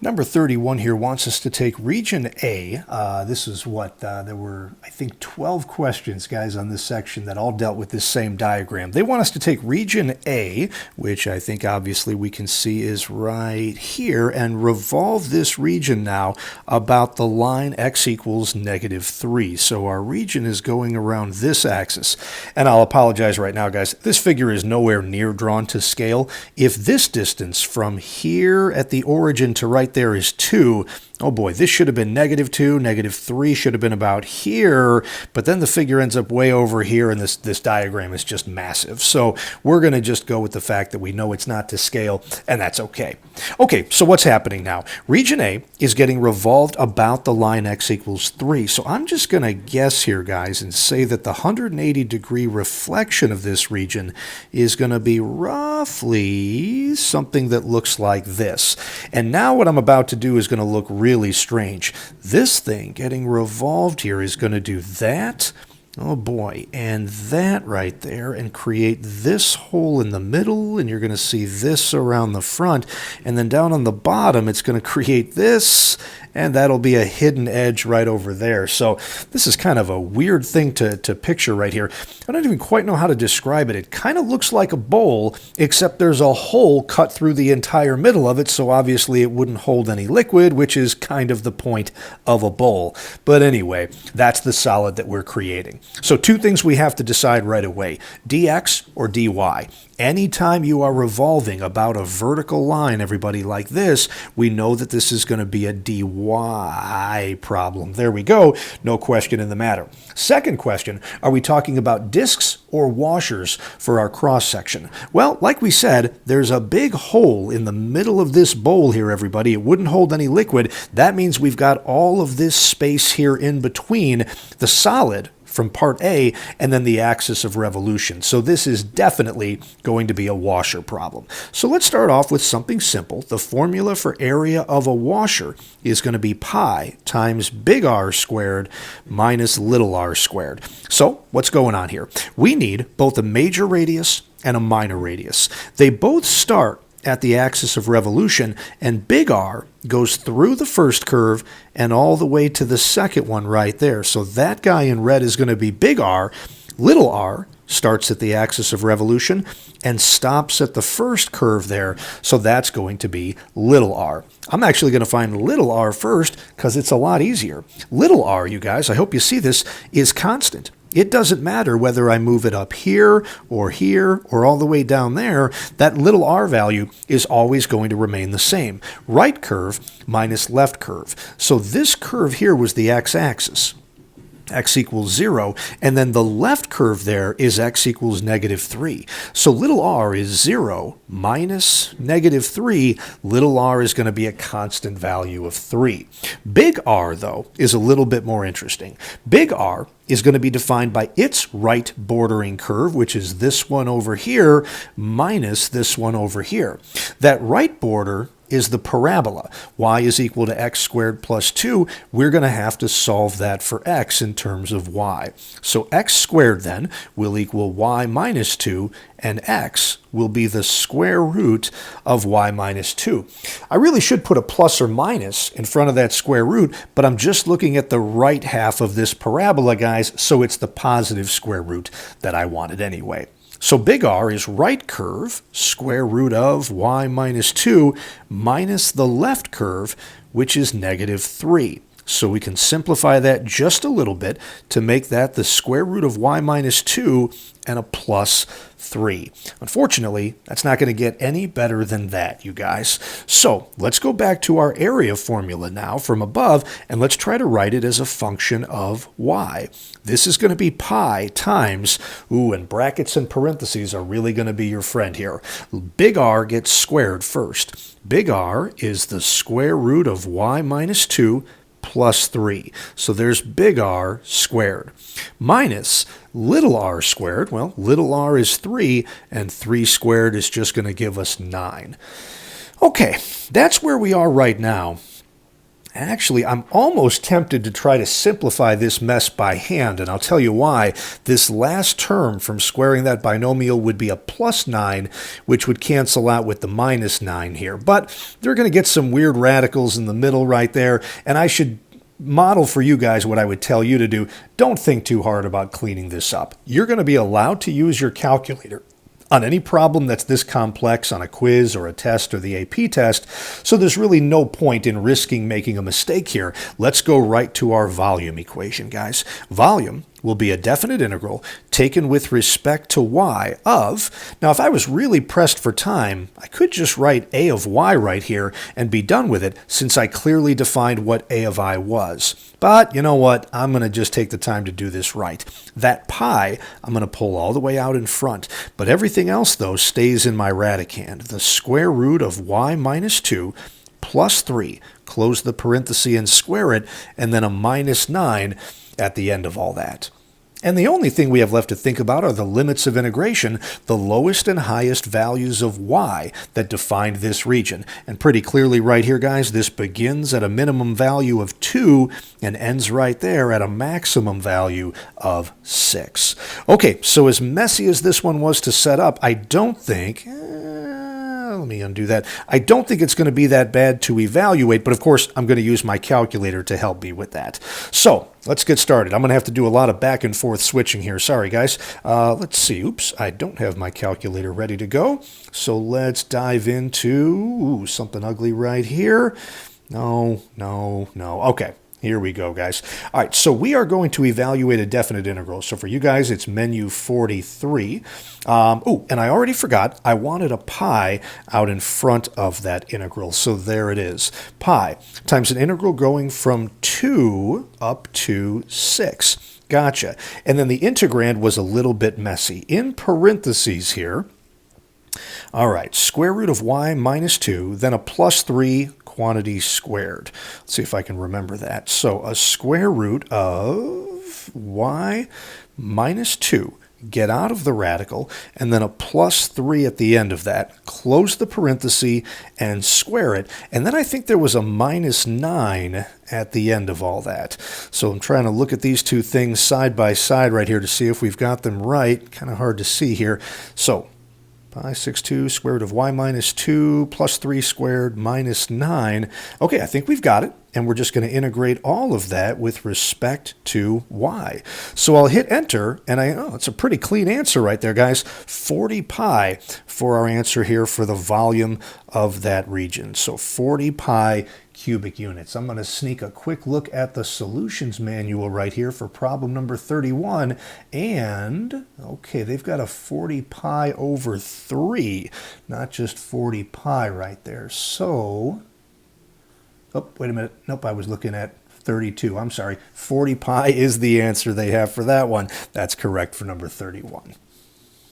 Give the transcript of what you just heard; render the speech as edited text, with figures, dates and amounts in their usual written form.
Number 31 here wants us to take region A. This is what, there were, I think, 12 questions, guys, on this section that all dealt with this same diagram. They want us to take region A, which I think obviously we can see is right here, and revolve this region now about the line x equals -3. So our region is going around this axis. And I'll apologize right now, guys. This figure is nowhere near drawn to scale. If this distance from here at the origin to right there is 2. Oh boy, this should have been -2, -3 should have been about here, but then the figure ends up way over here, and this diagram is just massive. So we're going to just go with the fact that we know it's not to scale, and that's okay. Okay, so what's happening now? Region A is getting revolved about the line x equals 3. So I'm just going to guess here, guys, and say that the 180-degree reflection of this region is going to be roughly something that looks like this. And now what I'm about to do is going to look really strange. This thing getting revolved here is going to do that. Oh boy, and that right there, and create this hole in the middle, and you're going to see this around the front, and then down on the bottom it's going to create this, and that'll be a hidden edge right over there. So this is kind of a weird thing to picture right here. I don't even quite know how to describe it. It kind of looks like a bowl, except there's a hole cut through the entire middle of it, so obviously it wouldn't hold any liquid, which is kind of the point of a bowl. But anyway, that's the solid that we're creating. So two things we have to decide right away, dx or dy. Anytime you are revolving about a vertical line, everybody, like this, we know that this is going to be a dy problem. There we go. No question in the matter. Second question, are we talking about discs or washers for our cross section? Well, like we said, there's a big hole in the middle of this bowl here, everybody. It wouldn't hold any liquid. That means we've got all of this space here in between the solid from part A and then the axis of revolution. So this is definitely going to be a washer problem. So let's start off with something simple. The formula for area of a washer is going to be pi times big R squared minus little r squared. So what's going on here? We need both a major radius and a minor radius. They both start at the axis of revolution, and big R goes through the first curve and all the way to the second one right there. So that guy in red is going to be big R. Little r starts at the axis of revolution and stops at the first curve there. So that's going to be little r. I'm actually going to find little r first because it's a lot easier. Little r, you guys, I hope you see this, is constant. It doesn't matter whether I move it up here or all the way down there. That little r value is always going to remain the same. Right curve minus left curve. So this curve here was the x-axis. X equals 0, and then the left curve there is x equals -3. So little r is 0 minus -3. Little r is going to be a constant value of 3. Big R, though, is a little bit more interesting. Big R is going to be defined by its right bordering curve, which is this one over here, minus this one over here. That right border is the parabola. Y is equal to x squared plus 2. We're going to have to solve that for x in terms of y. So x squared then will equal y minus 2, and x will be the square root of y minus 2. I really should put a plus or minus in front of that square root, but I'm just looking at the right half of this parabola, guys, so it's the positive square root that I wanted anyway. So big R is right curve, square root of y minus 2, minus the left curve, which is -3. So we can simplify that just a little bit to make that the square root of y minus 2 and a plus 3. Unfortunately, that's not going to get any better than that, you guys. So let's go back to our area formula now from above, and let's try to write it as a function of y. This is going to be pi times, and brackets and parentheses are really going to be your friend here. Big R gets squared first. Big R is the square root of y minus 2 plus 3. So there's big R squared. Minus little r squared. Well, little r is 3, and 3 squared is just going to give us 9. Okay, that's where we are right now. Actually, I'm almost tempted to try to simplify this mess by hand, and I'll tell you why. This last term from squaring that binomial would be a plus 9, which would cancel out with the minus 9 here. But they're going to get some weird radicals in the middle right there, and I should model for you guys what I would tell you to do. Don't think too hard about cleaning this up. You're going to be allowed to use your calculator on any problem that's this complex on a quiz or a test or the AP test, so there's really no point in risking making a mistake here. Let's go right to our volume equation, guys. Volume will be a definite integral taken with respect to y of, now if I was really pressed for time, I could just write a of y right here and be done with it since I clearly defined what a of I was. But you know what, I'm going to just take the time to do this right. That pi, I'm going to pull all the way out in front, but everything else though stays in my radicand. The square root of y minus 2 plus 3, close the parenthesis and square it, and then a minus 9 at the end of all that. And the only thing we have left to think about are the limits of integration, the lowest and highest values of y that defined this region. And pretty clearly right here, guys, this begins at a minimum value of 2 and ends right there at a maximum value of 6. Okay, so as messy as this one was to set up, I don't think... let me undo that. I don't think it's going to be that bad to evaluate, but of course I'm going to use my calculator to help me with that. So let's get started. I'm going to have to do a lot of back and forth switching here. Sorry, guys. Let's see. Oops, I don't have my calculator ready to go. So let's dive into something ugly right here. No. Okay. Here we go, guys. All right, so we are going to evaluate a definite integral. So for you guys, it's menu 43. And I already forgot, I wanted a pi out in front of that integral. So there it is. Pi times an integral going from 2 up to 6. Gotcha. And then the integrand was a little bit messy. In parentheses here, all right, square root of y minus 2, then a plus 3 quantity squared. Let's see if I can remember that. So a square root of y minus 2. Get out of the radical, and then a plus 3 at the end of that. Close the parenthesis and square it. And then I think there was a minus 9 at the end of all that. So I'm trying to look at these two things side by side right here to see if we've got them right. Kind of hard to see here. So pi 6/2 square root of y minus 2 plus 3 squared minus 9. Okay, I think we've got it. And we're just going to integrate all of that with respect to y. So I'll hit enter, and it's a pretty clean answer right there, guys. 40 pi for our answer here for the volume of that region. So 40 pi cubic units. I'm going to sneak a quick look at the solutions manual right here for problem number 31. And, okay, they've got a 40 pi over 3, not just 40 pi right there. So... oh, wait a minute. Nope, I was looking at 32. I'm sorry. 40 pi is the answer they have for that one. That's correct for number 31.